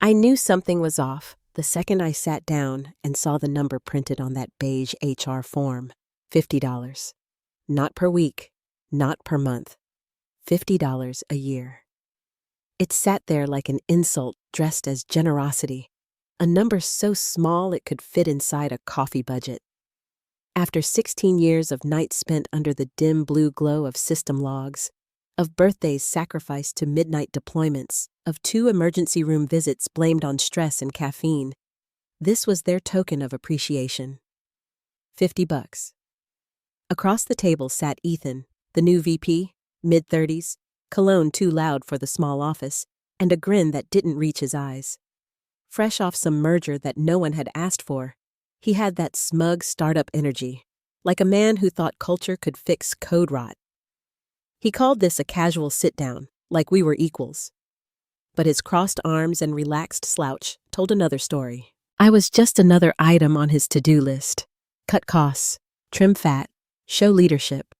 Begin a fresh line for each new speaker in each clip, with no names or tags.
I knew something was off the second I sat down and saw the number printed on that beige HR form. $50. Not per week, not per month. $50 a year. It sat there like an insult dressed as generosity, a number so small it could fit inside a coffee budget. After 16 years of nights spent under the dim blue glow of system logs, of birthdays sacrificed to midnight deployments, of 2 emergency room visits blamed on stress and caffeine, this was their token of appreciation. $50. Across the table sat Ethan, the new VP, mid-30s, cologne too loud for the small office, and a grin that didn't reach his eyes. Fresh off some merger that no one had asked for, he had that smug startup energy, like a man who thought culture could fix code rot. He called this a casual sit-down, like we were equals. But his crossed arms and relaxed slouch told another story. I was just another item on his to-do list. Cut costs, trim fat, show leadership.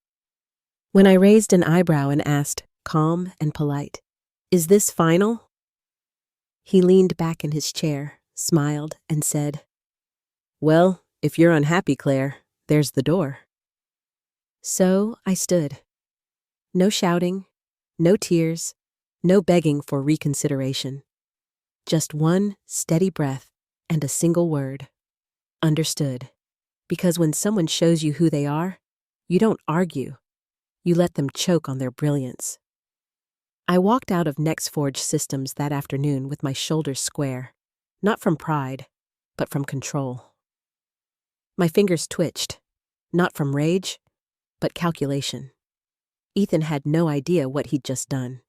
When I raised an eyebrow and asked, calm and polite, "Is this final?" He leaned back in his chair, smiled, and said, "Well, if you're unhappy, Claire, there's the door." So I stood. No shouting, no tears, no begging for reconsideration. Just one steady breath and a single word. Understood. Because when someone shows you who they are, you don't argue. You let them choke on their brilliance. I walked out of NextForge Systems that afternoon with my shoulders square, not from pride, but from control. My fingers twitched, not from rage, but calculation. Ethan had no idea what he'd just done.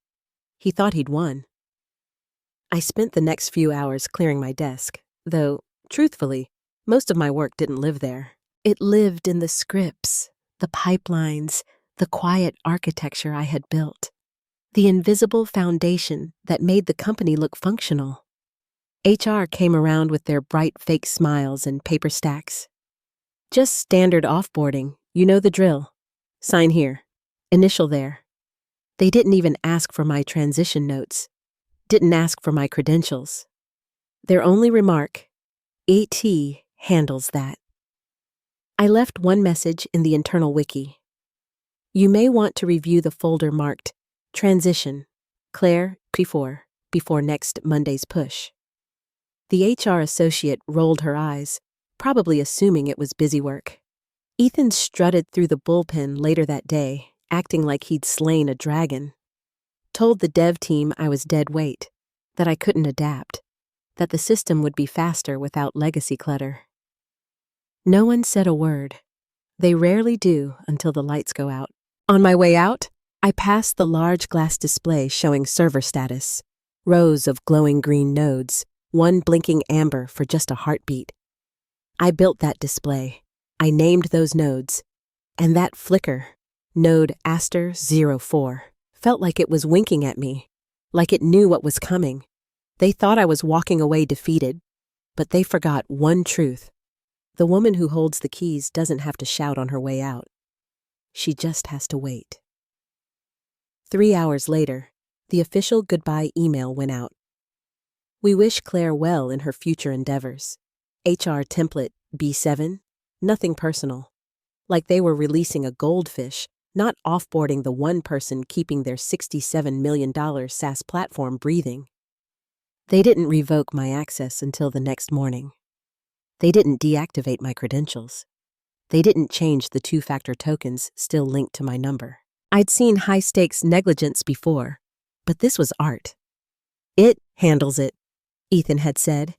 He thought he'd won. I spent the next few hours clearing my desk, though, truthfully, most of my work didn't live there. It lived in the scripts, the pipelines, the quiet architecture I had built, the invisible foundation that made the company look functional. HR came around with their bright fake smiles and paper stacks. Just standard offboarding, you know the drill. Sign here. Initial there. They didn't even ask for my transition notes, didn't ask for my credentials. Their only remark, AT handles that. I left one message in the internal wiki. You may want to review the folder marked Transition, Claire, before next Monday's push. The HR associate rolled her eyes, probably assuming it was busy work. Ethan strutted through the bullpen later that day, acting like he'd slain a dragon. Told the dev team I was dead weight, that I couldn't adapt, that the system would be faster without legacy clutter. No one said a word. They rarely do until the lights go out. On my way out, I passed the large glass display showing server status, rows of glowing green nodes, one blinking amber for just a heartbeat. I built that display. I named those nodes, and that flicker, node Aster 04, felt like it was winking at me, like it knew what was coming. They thought I was walking away defeated, but they forgot one truth. The woman who holds the keys doesn't have to shout on her way out. She just has to wait. 3 hours later, the official goodbye email went out. We wish Claire well in her future endeavors. HR template B7, nothing personal. Like they were releasing a goldfish, not offboarding the one person keeping their $67 million SaaS platform breathing. They didn't revoke my access until the next morning. They didn't deactivate my credentials. They didn't change the 2-factor tokens still linked to my number. I'd seen high-stakes negligence before, but this was art. It handles it, Ethan had said.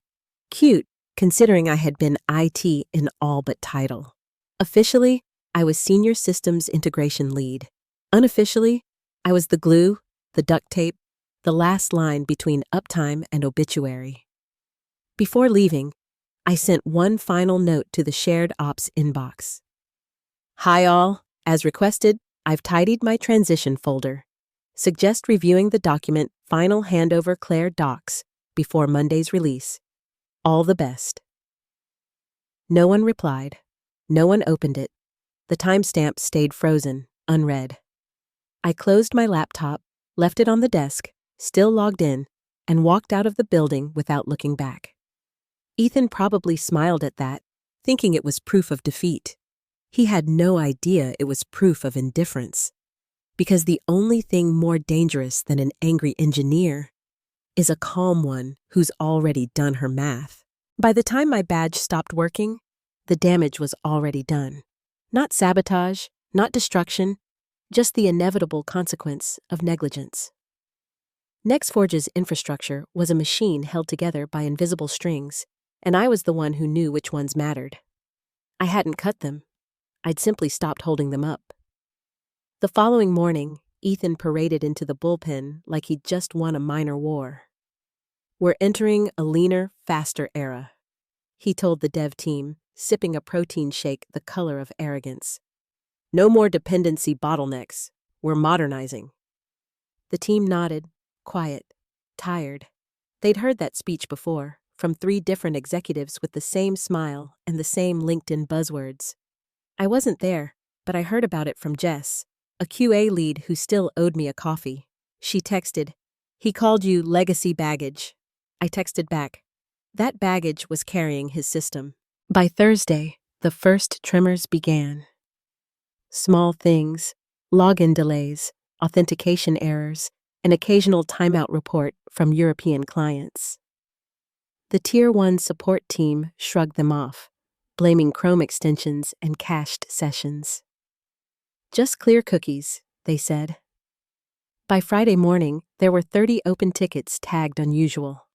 Cute, considering I had been IT in all but title. Officially, I was Senior Systems Integration Lead. Unofficially, I was the glue, the duct tape, the last line between uptime and obituary. Before leaving, I sent one final note to the shared ops inbox. Hi all, as requested, I've tidied my transition folder. Suggest reviewing the document Final Handover Claire Docs before Monday's release. All the best. No one replied. No one opened it. The timestamp stayed frozen, unread. I closed my laptop, left it on the desk, still logged in, and walked out of the building without looking back. Ethan probably smiled at that, thinking it was proof of defeat. He had no idea it was proof of indifference. Because the only thing more dangerous than an angry engineer is a calm one who's already done her math. By the time my badge stopped working, the damage was already done. Not sabotage, not destruction, just the inevitable consequence of negligence. NextForge's infrastructure was a machine held together by invisible strings, and I was the one who knew which ones mattered. I hadn't cut them. I'd simply stopped holding them up. The following morning, Ethan paraded into the bullpen like he'd just won a minor war. "We're entering a leaner, faster era," he told the dev team, sipping a protein shake the color of arrogance. "No more dependency bottlenecks. We're modernizing." The team nodded, quiet, tired. They'd heard that speech before, from 3 different executives with the same smile and the same LinkedIn buzzwords. I wasn't there, but I heard about it from Jess, a QA lead who still owed me a coffee. She texted, "He called you legacy baggage." I texted back, that baggage was carrying his system. By Thursday, the first tremors began. Small things, login delays, authentication errors, an occasional timeout report from European clients. The Tier 1 support team shrugged them off, blaming Chrome extensions and cached sessions. "Just clear cookies," they said. By Friday morning, there were 30 open tickets tagged unusual.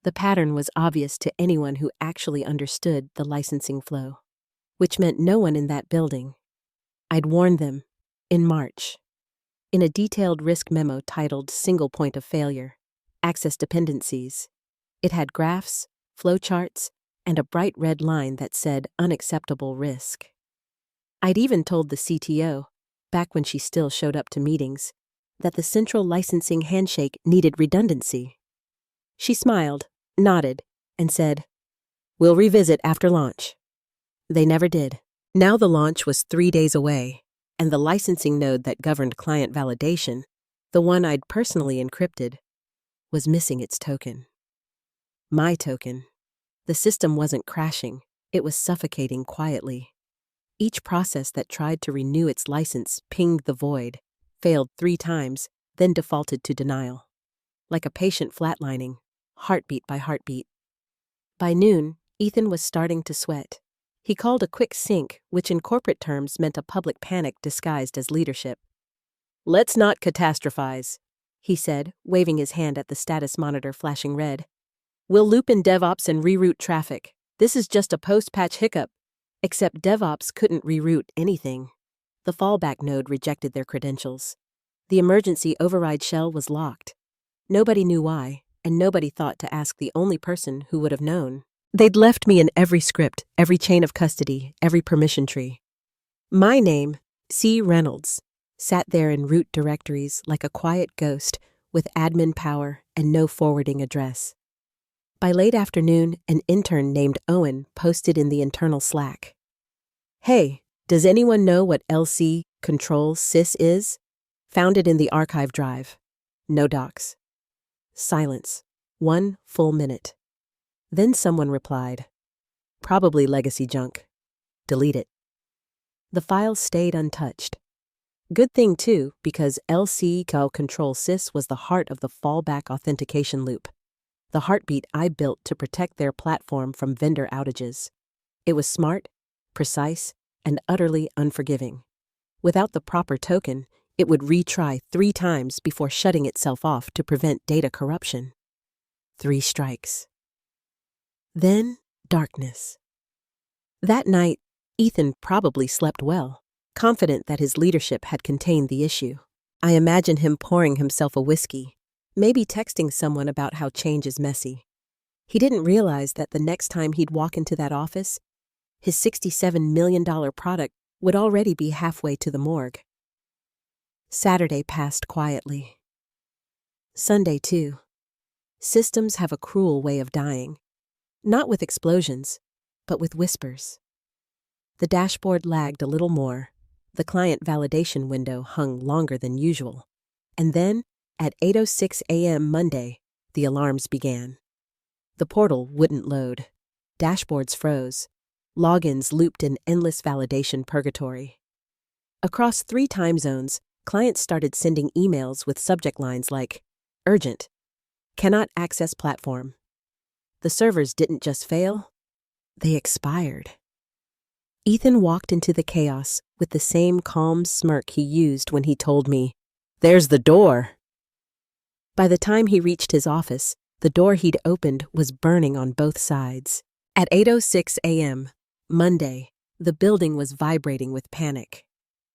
The pattern was obvious to anyone who actually understood the licensing flow, which meant no one in that building. I'd warned them, in March, in a detailed risk memo titled Single Point of Failure, Access Dependencies. It had graphs, flowcharts, and a bright red line that said unacceptable risk. I'd even told the CTO, back when she still showed up to meetings, that the central licensing handshake needed redundancy. She smiled, nodded, and said, "We'll revisit after launch." They never did. Now the launch was 3 days away, and the licensing node that governed client validation, the one I'd personally encrypted, was missing its token. My token. The system wasn't crashing, it was suffocating quietly. Each process that tried to renew its license pinged the void, failed 3 times, then defaulted to denial. Like a patient flatlining, heartbeat by heartbeat. By noon, Ethan was starting to sweat. He called a quick sync, which in corporate terms meant a public panic disguised as leadership. "Let's not catastrophize," he said, waving his hand at the status monitor flashing red. "We'll loop in DevOps and reroute traffic. This is just a post-patch hiccup." Except DevOps couldn't reroute anything. The fallback node rejected their credentials. The emergency override shell was locked. Nobody knew why, and nobody thought to ask the only person who would have known. They'd left me in every script, every chain of custody, every permission tree. My name, C. Reynolds, sat there in root directories like a quiet ghost with admin power and no forwarding address. By late afternoon, an intern named Owen posted in the internal Slack, "Hey, does anyone know what LC Control Sys is? Found it in the archive drive. No docs." Silence. 1 full minute. Then someone replied, "Probably legacy junk. Delete it." The file stayed untouched. Good thing, too, because LC Control Sys was the heart of the fallback authentication loop. The heartbeat I built to protect their platform from vendor outages. It was smart, precise, and utterly unforgiving. Without the proper token, it would retry 3 times before shutting itself off to prevent data corruption. 3 strikes. Then darkness. That night, Ethan probably slept well, confident that his leadership had contained the issue. I imagined him pouring himself a whiskey, maybe texting someone about how change is messy. He didn't realize that the next time he'd walk into that office, his $67 million product would already be halfway to the morgue. Saturday passed quietly. Sunday, too. Systems have a cruel way of dying. Not with explosions, but with whispers. The dashboard lagged a little more. The client validation window hung longer than usual. And then, at 8:06 a.m. Monday, the alarms began. The portal wouldn't load. Dashboards froze. Logins looped in endless validation purgatory. Across 3 time zones, clients started sending emails with subject lines like, "Urgent. Cannot access platform." The servers didn't just fail, they expired. Ethan walked into the chaos with the same calm smirk he used when he told me, "There's the door." By the time he reached his office, the door he'd opened was burning on both sides. At 8:06 a.m., Monday, the building was vibrating with panic.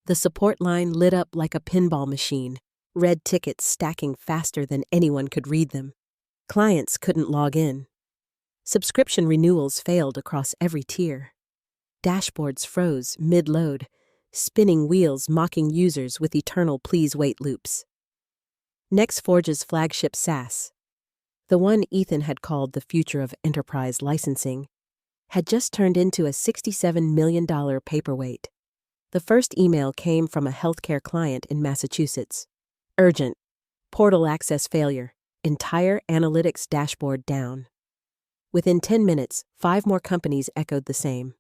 The support line lit up like a pinball machine, red tickets stacking faster than anyone could read them. Clients couldn't log in. Subscription renewals failed across every tier. Dashboards froze mid-load, spinning wheels mocking users with eternal please wait loops. NextForge's flagship SaaS, the one Ethan had called the future of enterprise licensing, had just turned into a $67 million paperweight. The first email came from a healthcare client in Massachusetts. "Urgent. Portal access failure. Entire analytics dashboard down." Within 10 minutes, 5 more companies echoed the same.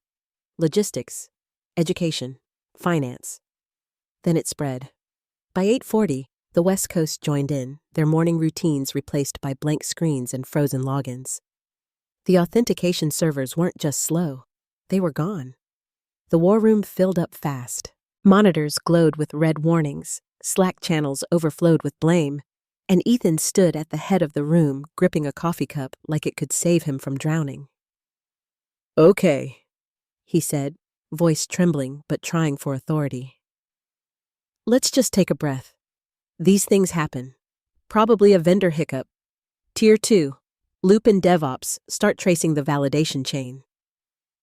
Logistics, education, finance. Then it spread. By 8:40, the West Coast joined in, their morning routines replaced by blank screens and frozen logins. The authentication servers weren't just slow, they were gone. The war room filled up fast. Monitors glowed with red warnings, Slack channels overflowed with blame, and Ethan stood at the head of the room, gripping a coffee cup like it could save him from drowning. "Okay," he said, voice trembling but trying for authority. "Let's just take a breath. These things happen. Probably a vendor hiccup. Tier 2, Loop and DevOps start tracing the validation chain."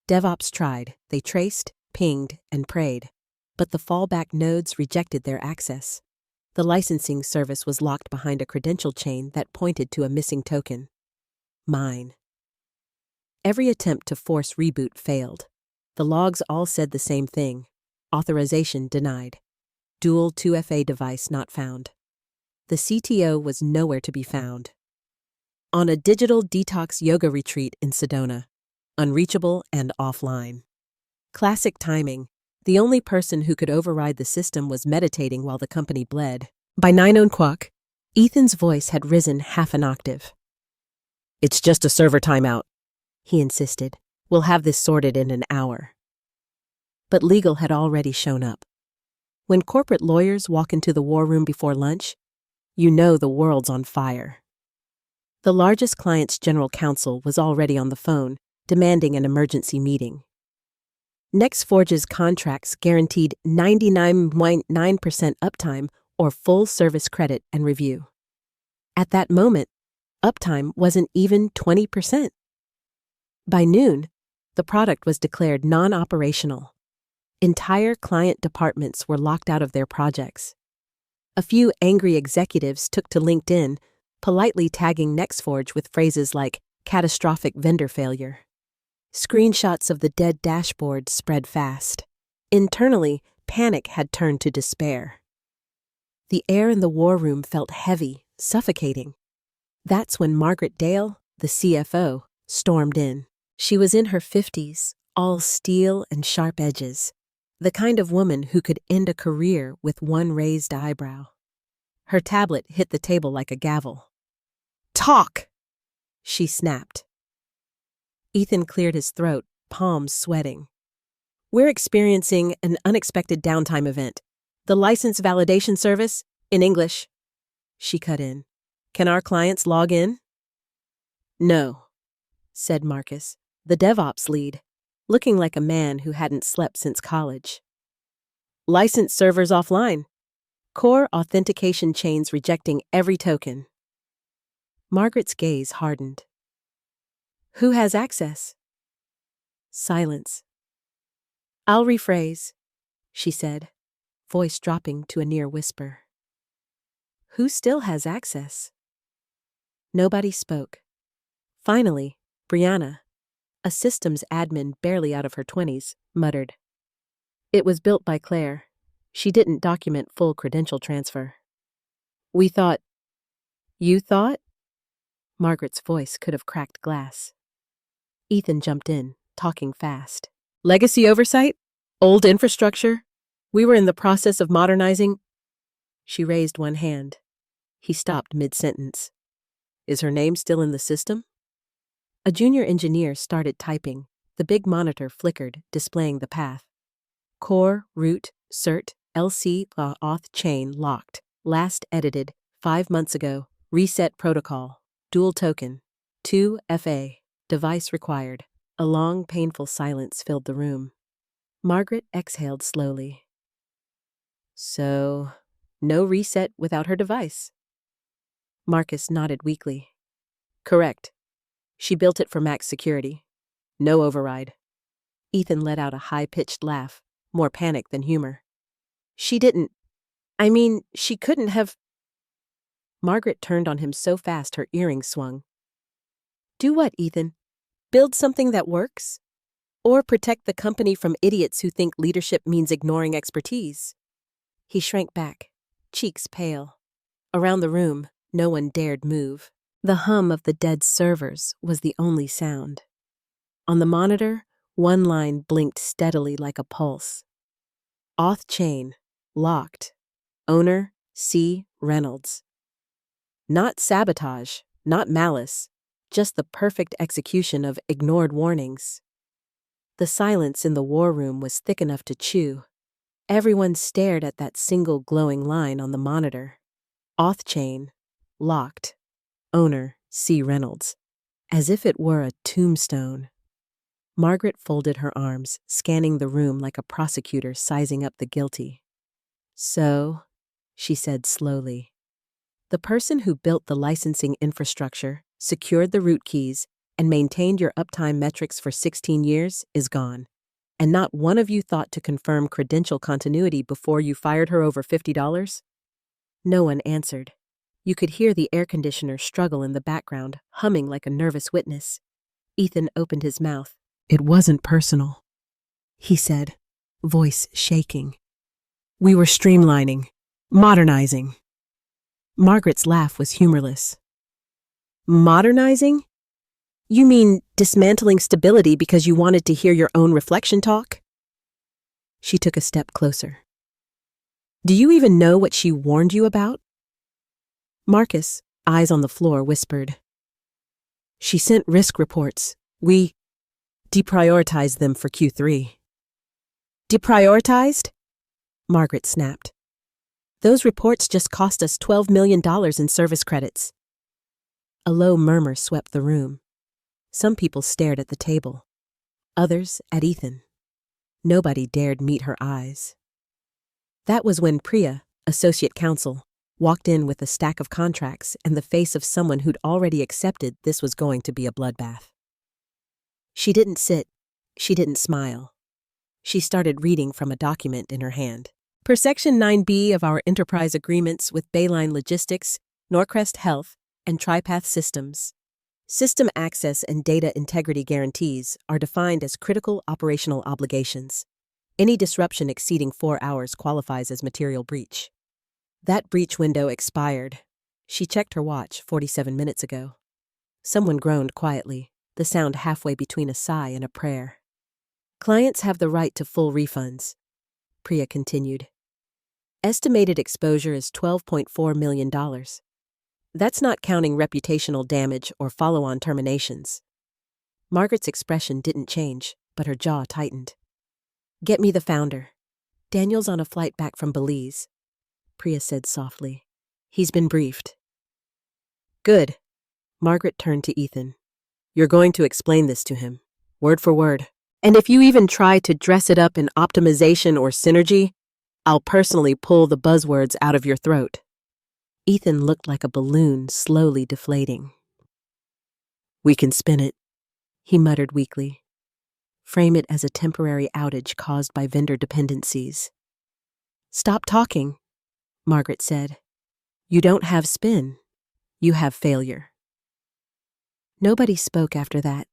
DevOps tried. They traced, pinged, and prayed. But the fallback nodes rejected their access. The licensing service was locked behind a credential chain that pointed to a missing token. Mine. Every attempt to force reboot failed. The logs all said the same thing. Authorization denied. Dual 2FA device not found. The CTO was nowhere to be found. On a digital detox yoga retreat in Sedona. Unreachable and offline. Classic timing. The only person who could override the system was meditating while the company bled. By 9:00, Ethan's voice had risen half an octave. "It's just a server timeout," he insisted. "We'll have this sorted in an hour." But legal had already shown up. When corporate lawyers walk into the war room before lunch, you know the world's on fire. The largest client's general counsel was already on the phone, demanding an emergency meeting. NextForge's contracts guaranteed 99.9% uptime or full service credit and review. At that moment, uptime wasn't even 20%. By noon, the product was declared non-operational. Entire client departments were locked out of their projects. A few angry executives took to LinkedIn, politely tagging NextForge with phrases like catastrophic vendor failure. Screenshots of the dead dashboard spread fast. Internally, panic had turned to despair. The air in the war room felt heavy, suffocating. That's when Margaret Dale, the CFO, stormed in. She was in her 50s, all steel and sharp edges, the kind of woman who could end a career with one raised eyebrow. Her tablet hit the table like a gavel. "Talk!" she snapped. Ethan cleared his throat, palms sweating. "We're experiencing an unexpected downtime event. The license validation service, in English." She cut in. "Can our clients log in?" "No," said Marcus, the DevOps lead, looking like a man who hadn't slept since college. "License servers offline. Core authentication chains rejecting every token." Margaret's gaze hardened. "Who has access?" Silence. "I'll rephrase," she said, voice dropping to a near whisper. "Who still has access?" Nobody spoke. Finally, Brianna, a systems admin barely out of her 20s, muttered. "It was built by Claire. She didn't document full credential transfer." "We thought." "You thought?" Margaret's voice could have cracked glass. Ethan jumped in, talking fast. Legacy oversight? Old infrastructure? We were in the process of modernizing. She raised one hand. He stopped mid-sentence. Is her name still in the system? A junior engineer started typing. The big monitor flickered, displaying the path. Core, root, cert, LC, auth chain locked. Last edited 5 months ago. Reset protocol. Dual token. 2 FA. Device required. A long, painful silence filled the room. Margaret exhaled slowly. So, no reset without her device. Marcus nodded weakly. Correct. She built it for max security. No override. Ethan let out a high-pitched laugh, more panic than humor. She didn't. She couldn't have. Margaret turned on him so fast her earrings swung. Do what, Ethan? Build something that works? Or protect the company from idiots who think leadership means ignoring expertise? He shrank back, cheeks pale. Around the room, no one dared move. The hum of the dead servers was the only sound. On the monitor, one line blinked steadily like a pulse. Auth chain, locked. Owner, C. Reynolds. Not sabotage, not malice, just the perfect execution of ignored warnings. The silence in the war room was thick enough to chew. Everyone stared at that single glowing line on the monitor. Auth chain, locked. Owner, C. Reynolds. As if it were a tombstone. Margaret folded her arms, scanning the room like a prosecutor sizing up the guilty. So, she said slowly, the person who built the licensing infrastructure, secured the root keys, and maintained your uptime metrics for 16 years is gone. And not one of you thought to confirm credential continuity before you fired her over $50? No one answered. You could hear the air conditioner struggle in the background, humming like a nervous witness. Ethan opened his mouth. It wasn't personal, he said, voice shaking. We were streamlining, modernizing. Margaret's laugh was humorless. Modernizing? You mean dismantling stability because you wanted to hear your own reflection talk? She took a step closer. Do you even know what she warned you about? Marcus, eyes on the floor, whispered. She sent risk reports. We deprioritized them for Q3. Deprioritized? Margaret snapped. Those reports just cost us $12 million in service credits. A low murmur swept the room. Some people stared at the table. Others at Ethan. Nobody dared meet her eyes. That was when Priya, associate counsel, walked in with a stack of contracts and the face of someone who'd already accepted this was going to be a bloodbath. She didn't sit. She didn't smile. She started reading from a document in her hand. Per Section 9B of our enterprise agreements with Bayline Logistics, Norcrest Health, and TriPath Systems, system access and data integrity guarantees are defined as critical operational obligations. Any disruption exceeding 4 hours qualifies as material breach. That breach window expired. She checked her watch 47 minutes ago. Someone groaned quietly, the sound halfway between a sigh and a prayer. Clients have the right to full refunds, Priya continued. Estimated exposure is $12.4 million. That's not counting reputational damage or follow-on terminations. Margaret's expression didn't change, but her jaw tightened. Get me the founder. Daniel's on a flight back from Belize, Priya said softly. He's been briefed. Good. Margaret turned to Ethan. You're going to explain this to him, word for word. And if you even try to dress it up in optimization or synergy, I'll personally pull the buzzwords out of your throat. Ethan looked like a balloon slowly deflating. We can spin it, he muttered weakly. Frame it as a temporary outage caused by vendor dependencies. Stop talking, Margaret said. You don't have spin. You have failure. Nobody spoke after that.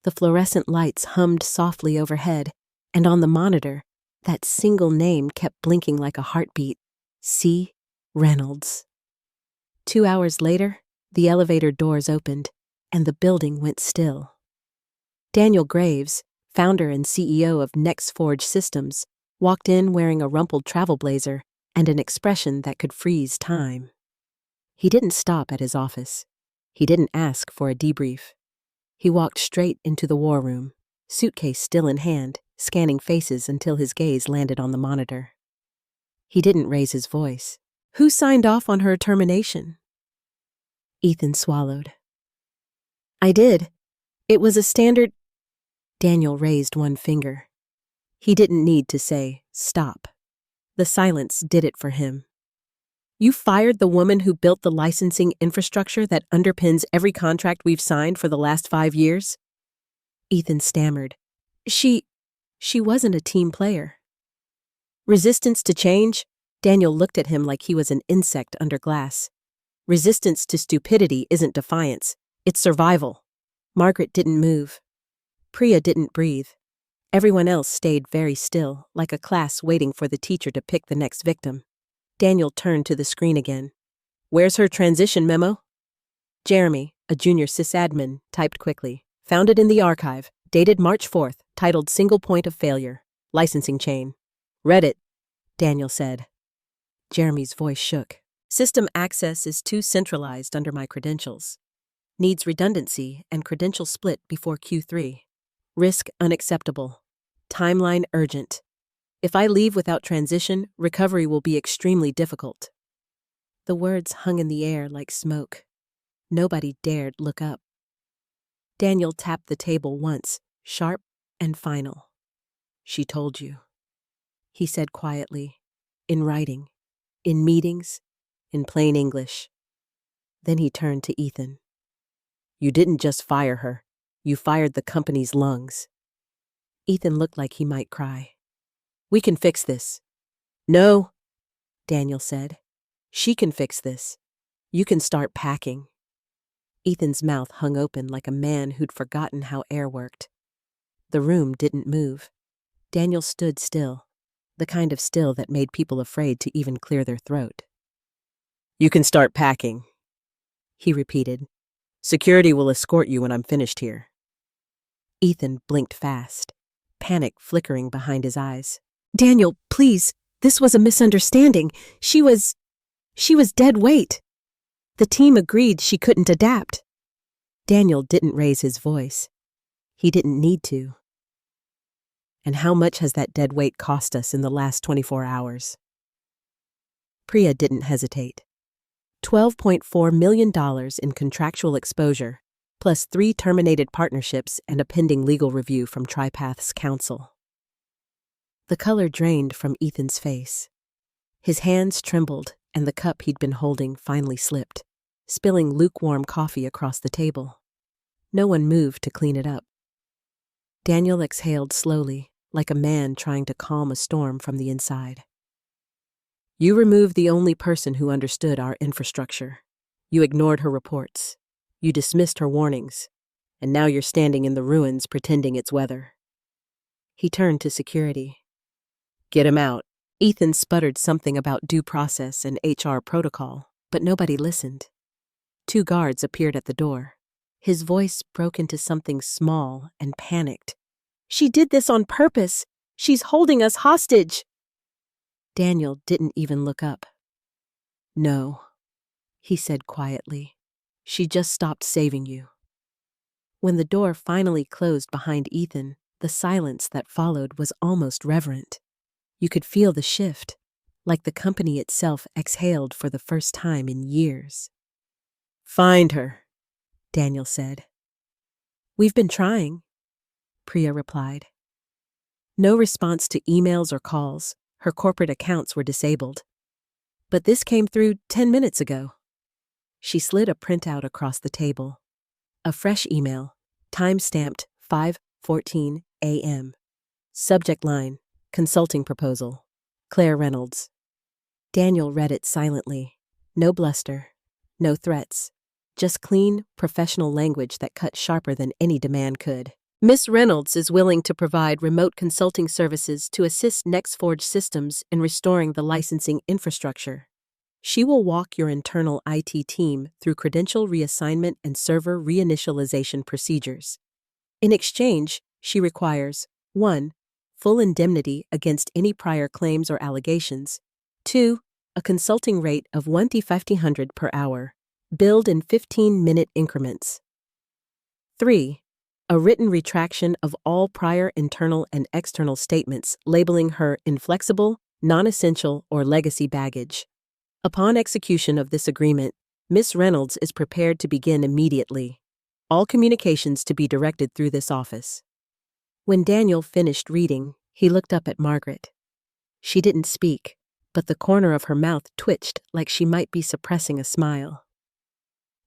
The fluorescent lights hummed softly overhead, and on the monitor, that single name kept blinking like a heartbeat. C. Reynolds. 2 hours later, The elevator doors opened, and the building went still. Daniel Graves, founder and CEO of NextForge Systems, walked in wearing a rumpled travel blazer and an expression that could freeze time. He didn't stop at his office. He didn't ask for a debrief. He walked straight into the war room, suitcase still in hand, scanning faces until his gaze landed on the monitor. He didn't raise his voice. Who signed off on her termination? Ethan swallowed. I did. It was a standard. Daniel raised one finger. He didn't need to say, stop. The silence did it for him. You fired the woman who built the licensing infrastructure that underpins every contract we've signed for the last 5 years? Ethan stammered. She wasn't a team player. Resistance to change? Daniel looked at him like he was an insect under glass. Resistance to stupidity isn't defiance, it's survival. Margaret didn't move. Priya didn't breathe. Everyone else stayed very still, like a class waiting for the teacher to pick the next victim. Daniel turned to the screen again. Where's her transition memo? Jeremy, a junior sysadmin, typed quickly. Found it in the archive, dated March 4th, titled Single Point of Failure, Licensing Chain. Read it, Daniel said. Jeremy's voice shook. System access is too centralized under my credentials. Needs redundancy and credential split before Q3. Risk unacceptable. Timeline urgent. If I leave without transition, recovery will be extremely difficult. The words hung in the air like smoke. Nobody dared look up. Daniel tapped the table once, sharp and final. She told you. He said quietly, in writing, in meetings, in plain English. Then he turned to Ethan. You didn't just fire her. You fired the company's lungs. Ethan looked like he might cry. We can fix this. No, Daniel said. She can fix this. You can start packing. Ethan's mouth hung open like a man who'd forgotten how air worked. The room didn't move. Daniel stood still, the kind of still that made people afraid to even clear their throat. You can start packing, he repeated. Security will escort you when I'm finished here. Ethan blinked fast, panic flickering behind his eyes. Daniel, please, this was a misunderstanding. She was dead weight. The team agreed she couldn't adapt. Daniel didn't raise his voice. He didn't need to. And how much has that dead weight cost us in the last 24 hours? Priya didn't hesitate. $12.4 million in contractual exposure, plus 3 terminated partnerships and a pending legal review from Tripath's counsel. The color drained from Ethan's face. His hands trembled, and the cup he'd been holding finally slipped, spilling lukewarm coffee across the table. No one moved to clean it up. Daniel exhaled slowly, like a man trying to calm a storm from the inside. You removed the only person who understood our infrastructure. You ignored her reports. You dismissed her warnings. And now you're standing in the ruins pretending it's weather. He turned to security. Get him out. Ethan sputtered something about due process and HR protocol, but nobody listened. 2 guards appeared at the door. His voice broke into something small and panicked. She did this on purpose. She's holding us hostage. Daniel didn't even look up. No, he said quietly. She just stopped saving you. When the door finally closed behind Ethan, the silence that followed was almost reverent. You could feel the shift, like the company itself exhaled for the first time in years. Find her, Daniel said. We've been trying, Priya replied. No response to emails or calls. Her corporate accounts were disabled. But this came through 10 minutes ago. She slid a printout across the table. A fresh email, time-stamped 5:14 a.m. Subject line, consulting proposal, Claire Reynolds. Daniel read it silently. No bluster, no threats, just clean, professional language that cut sharper than any demand could. Miss Reynolds is willing to provide remote consulting services to assist NextForge Systems in restoring the licensing infrastructure. She will walk your internal IT team through credential reassignment and server reinitialization procedures. In exchange, she requires 1. Full indemnity against any prior claims or allegations. 2. A consulting rate of 1,500 per hour, billed in 15-minute increments. 3. A written retraction of all prior internal and external statements labeling her inflexible, non-essential, or legacy baggage. Upon execution of this agreement, Miss Reynolds is prepared to begin immediately. All communications to be directed through this office. When Daniel finished reading, he looked up at Margaret. She didn't speak, but the corner of her mouth twitched like she might be suppressing a smile.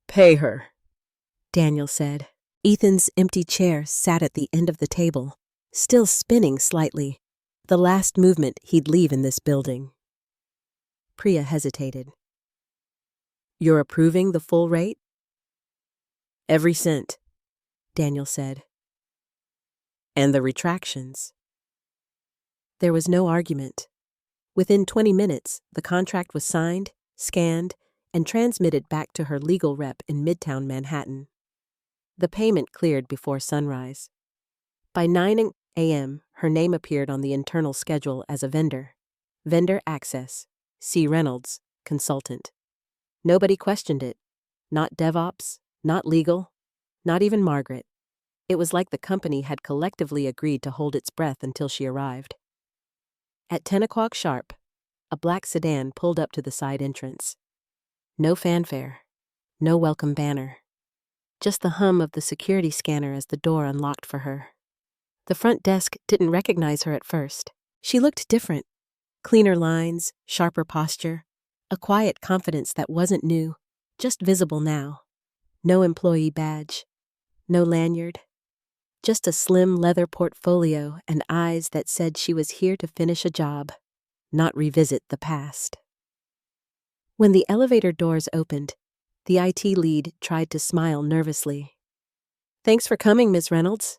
"Pay her," Daniel said. Ethan's empty chair sat at the end of the table, still spinning slightly, the last movement he'd leave in this building. Priya hesitated. "You're approving the full rate?" "Every cent," Daniel said. "And the retractions?" There was no argument. Within 20 minutes, the contract was signed, scanned, and transmitted back to her legal rep in Midtown Manhattan. The payment cleared before sunrise. By 9 a.m., her name appeared on the internal schedule as a vendor. Vendor access. C. Reynolds, consultant. Nobody questioned it. Not DevOps, not legal, not even Margaret. It was like the company had collectively agreed to hold its breath until she arrived. At 10 o'clock sharp, a black sedan pulled up to the side entrance. No fanfare, no welcome banner. Just the hum of the security scanner as the door unlocked for her. The front desk didn't recognize her at first. She looked different. Cleaner lines, sharper posture, a quiet confidence that wasn't new, just visible now. No employee badge, no lanyard. Just a slim leather portfolio and eyes that said she was here to finish a job, not revisit the past. When the elevator doors opened, the IT lead tried to smile nervously. "Thanks for coming, Ms. Reynolds."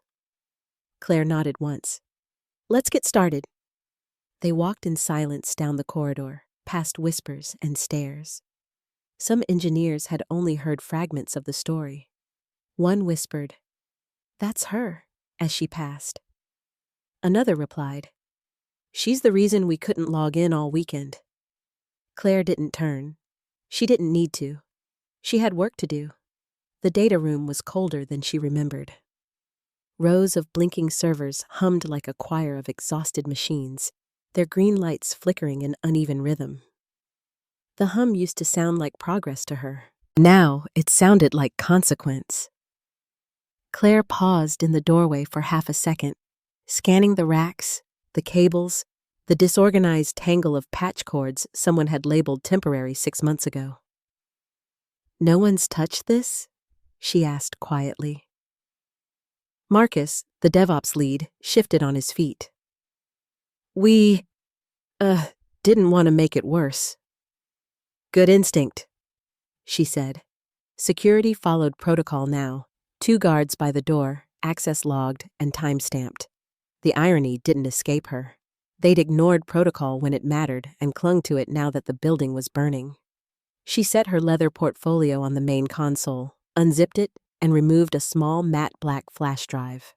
Claire nodded once. "Let's get started." They walked in silence down the corridor, past whispers and stares. Some engineers had only heard fragments of the story. One whispered, "That's her," as she passed. Another replied, "She's the reason we couldn't log in all weekend." Claire didn't turn. She didn't need to. She had work to do. The data room was colder than she remembered. Rows of blinking servers hummed like a choir of exhausted machines, their green lights flickering in uneven rhythm. The hum used to sound like progress to her. Now it sounded like consequence. Claire paused in the doorway for half a second, scanning the racks, the cables, the disorganized tangle of patch cords someone had labeled temporary 6 months ago. "No one's touched this?" she asked quietly. Marcus, the DevOps lead, shifted on his feet. "We, didn't want to make it worse." "Good instinct," she said. Security followed protocol now. 2 guards by the door, access logged and time-stamped. The irony didn't escape her. They'd ignored protocol when it mattered and clung to it now that the building was burning. She set her leather portfolio on the main console, unzipped it, and removed a small matte black flash drive.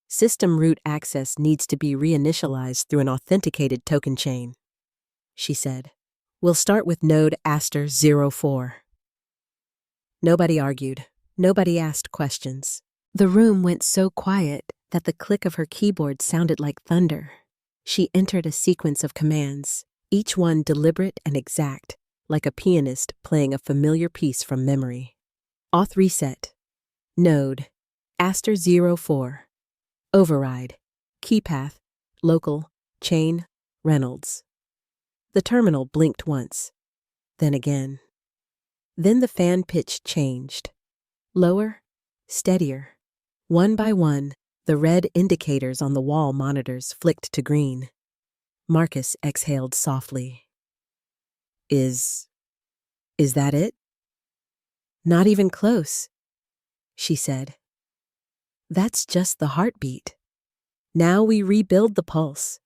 "System root access needs to be reinitialized through an authenticated token chain," she said. "We'll start with node *04. Nobody argued. Nobody asked questions. The room went so quiet that the click of her keyboard sounded like thunder. She entered a sequence of commands, each one deliberate and exact, like a pianist playing a familiar piece from memory. Auth reset. Node. *04. Override. Keypath. Local. Chain. Reynolds. The terminal blinked once. Then again. Then the fan pitch changed. Lower. Steadier. One by one, the red indicators on the wall monitors flicked to green. Marcus exhaled softly. Is that it?" "Not even close," she said. "That's just the heartbeat. Now we rebuild the pulse."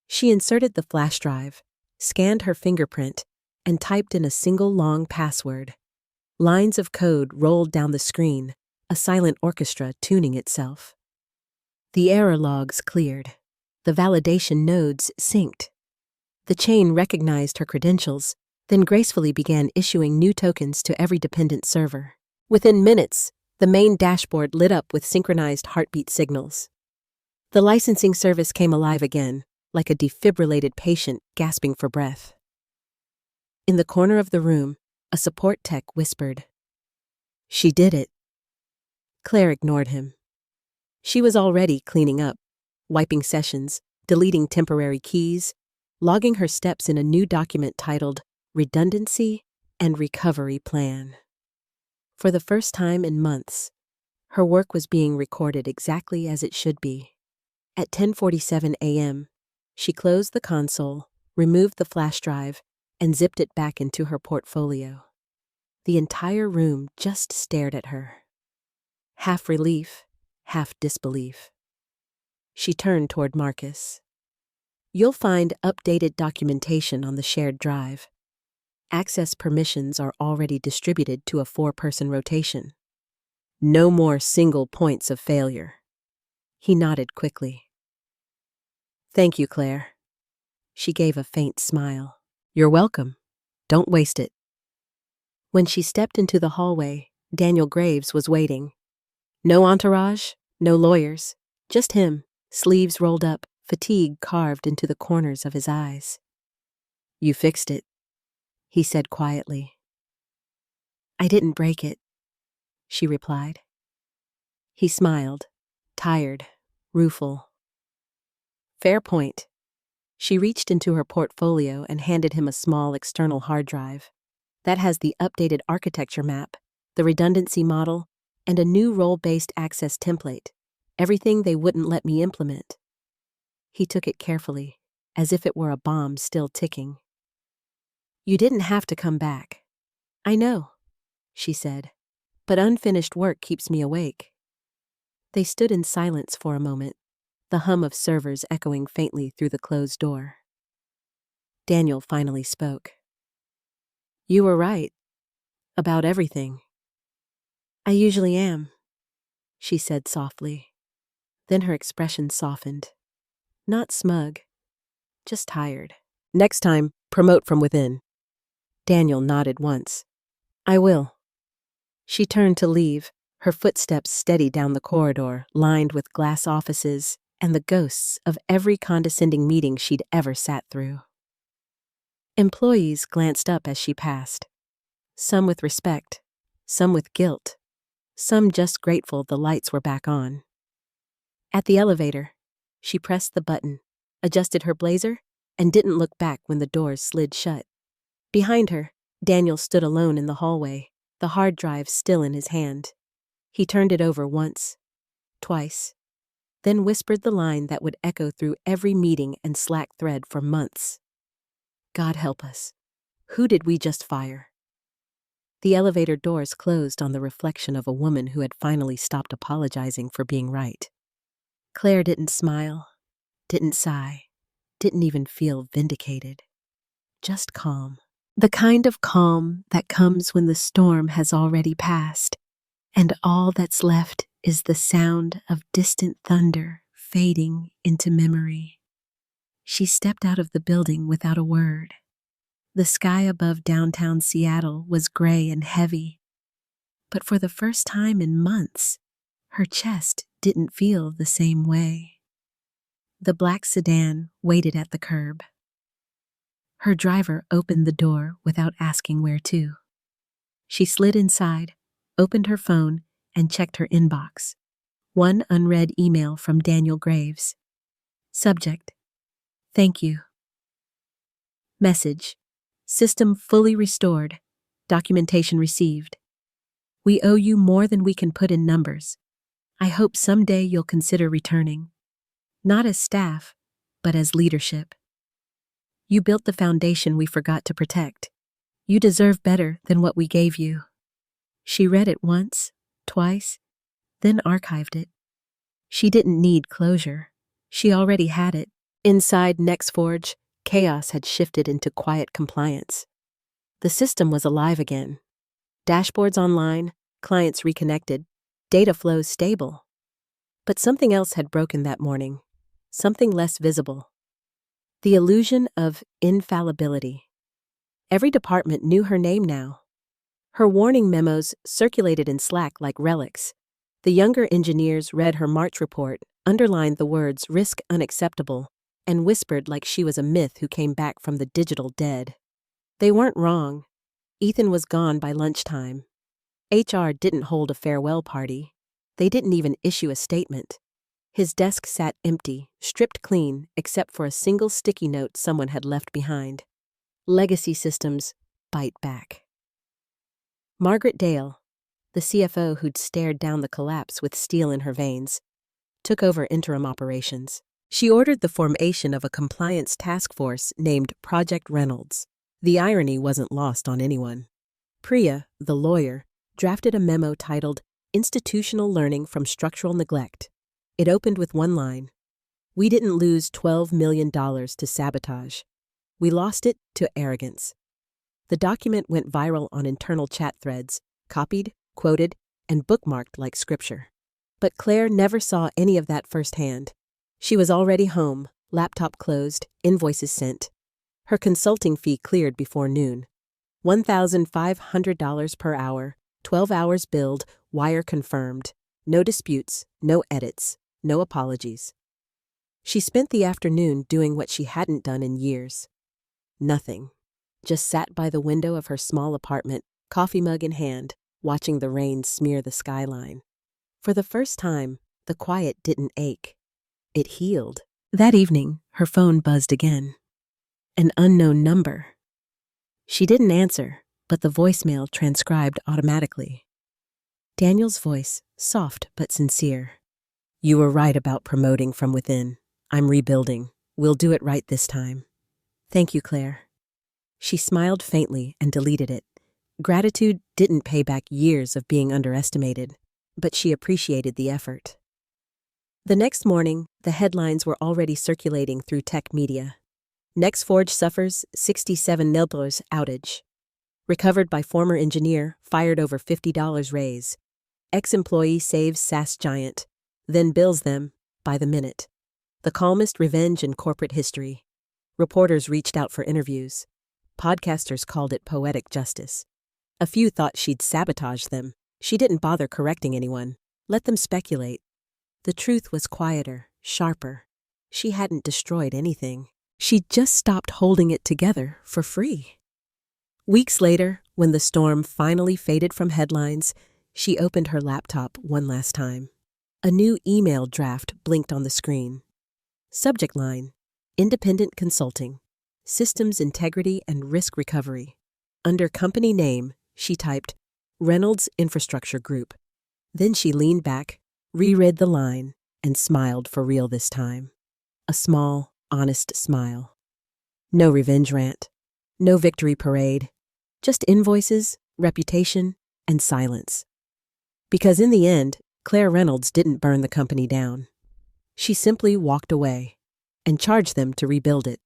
She inserted the flash drive, scanned her fingerprint, and typed in a single long password. Lines of code rolled down the screen, a silent orchestra tuning itself. The error logs cleared. The validation nodes synced. The chain recognized her credentials, then gracefully began issuing new tokens to every dependent server. Within minutes, the main dashboard lit up with synchronized heartbeat signals. The licensing service came alive again, like a defibrillated patient gasping for breath. In the corner of the room, a support tech whispered, "She did it." Claire ignored him. She was already cleaning up, wiping sessions, deleting temporary keys, logging her steps in a new document titled Redundancy and Recovery Plan. For the first time in months, her work was being recorded exactly as it should be. At 10:47 a.m., she closed the console, removed the flash drive, and zipped it back into her portfolio. The entire room just stared at her. Half relief, half disbelief. She turned toward Marcus. "You'll find updated documentation on the shared drive. Access permissions are already distributed to a 4-person rotation. No more single points of failure." He nodded quickly. "Thank you, Claire." She gave a faint smile. "You're welcome. Don't waste it." When she stepped into the hallway, Daniel Graves was waiting. No entourage, no lawyers, just him, sleeves rolled up, fatigue carved into the corners of his eyes. "You fixed it," he said quietly. "I didn't break it," she replied. He smiled, tired, rueful. "Fair point." She reached into her portfolio and handed him a small external hard drive. "That has the updated architecture map, the redundancy model, and a new role-based access template. Everything they wouldn't let me implement." He took it carefully, as if it were a bomb still ticking. "You didn't have to come back." "I know," she said, "but unfinished work keeps me awake." They stood in silence for a moment, the hum of servers echoing faintly through the closed door. Daniel finally spoke. "You were right. About everything." "I usually am," she said softly. Then her expression softened. Not smug, just tired. "Next time, promote from within." Daniel nodded once. "I will." She turned to leave, her footsteps steady down the corridor, lined with glass offices and the ghosts of every condescending meeting she'd ever sat through. Employees glanced up as she passed. Some with respect, some with guilt, some just grateful the lights were back on. At the elevator, she pressed the button, adjusted her blazer, and didn't look back when the doors slid shut. Behind her, Daniel stood alone in the hallway, the hard drive still in his hand. He turned it over once, twice, then whispered the line that would echo through every meeting and Slack thread for months. "God help us. Who did we just fire?" The elevator doors closed on the reflection of a woman who had finally stopped apologizing for being right. Claire didn't smile, didn't sigh, didn't even feel vindicated. Just calm. The kind of calm that comes when the storm has already passed, and all that's left is the sound of distant thunder fading into memory. She stepped out of the building without a word. The sky above downtown Seattle was gray and heavy, but for the first time in months, her chest didn't feel the same way. The black sedan waited at the curb. Her driver opened the door without asking where to. She slid inside, opened her phone, and checked her inbox. One unread email from Daniel Graves. Subject: "Thank you." Message: "System fully restored. Documentation received. We owe you more than we can put in numbers. I hope someday you'll consider returning. Not as staff, but as leadership. You built the foundation we forgot to protect. You deserve better than what we gave you." She read it once, twice, then archived it. She didn't need closure. She already had it. Inside NextForge, chaos had shifted into quiet compliance. The system was alive again. Dashboards online, clients reconnected, data flows stable. But something else had broken that morning, something less visible. The illusion of infallibility. Every department knew her name now. Her warning memos circulated in Slack like relics. The younger engineers read her March report, underlined the words "risk unacceptable," and whispered like she was a myth who came back from the digital dead. They weren't wrong. Ethan was gone by lunchtime. HR didn't hold a farewell party. They didn't even issue a statement. His desk sat empty, stripped clean, except for a single sticky note someone had left behind. Legacy systems bite back. Margaret Dale, the CFO who'd stared down the collapse with steel in her veins, took over interim operations. She ordered the formation of a compliance task force named Project Reynolds. The irony wasn't lost on anyone. Priya, the lawyer, drafted a memo titled Institutional Learning from Structural Neglect. It opened with one line: "We didn't lose $12 million to sabotage. We lost it to arrogance." The document went viral on internal chat threads, copied, quoted, and bookmarked like scripture. But Claire never saw any of that firsthand. She was already home, laptop closed, invoices sent. Her consulting fee cleared before noon. $1,500 per hour, 12 hours billed, wire confirmed. No disputes, no edits, no apologies. She spent the afternoon doing what she hadn't done in years. Nothing. Just sat by the window of her small apartment, coffee mug in hand, watching the rain smear the skyline. For the first time, the quiet didn't ache. It healed. That evening, her phone buzzed again. An unknown number. She didn't answer, but the voicemail transcribed automatically. Daniel's voice, soft but sincere. "You were right about promoting from within. I'm rebuilding. We'll do it right this time. Thank you, Claire." She smiled faintly and deleted it. Gratitude didn't pay back years of being underestimated, but she appreciated the effort. The next morning, the headlines were already circulating through tech media. NextForge suffers $67 million outage. Recovered by former engineer, fired over $50 raise. Ex-employee saves SaaS giant, then bills them by the minute. The calmest revenge in corporate history. Reporters reached out for interviews. Podcasters called it poetic justice. A few thought she'd sabotage them. She didn't bother correcting anyone. Let them speculate. The truth was quieter, sharper. She hadn't destroyed anything. She'd just stopped holding it together for free. Weeks later, when the storm finally faded from headlines, she opened her laptop one last time. A new email draft blinked on the screen. Subject line: Independent Consulting, Systems Integrity and Risk Recovery. Under company name, she typed Reynolds Infrastructure Group. Then she leaned back, reread the line, and smiled for real this time. A small, honest smile. No revenge rant. No victory parade. Just invoices, reputation, and silence. Because in the end, Claire Reynolds didn't burn the company down. She simply walked away and charged them to rebuild it.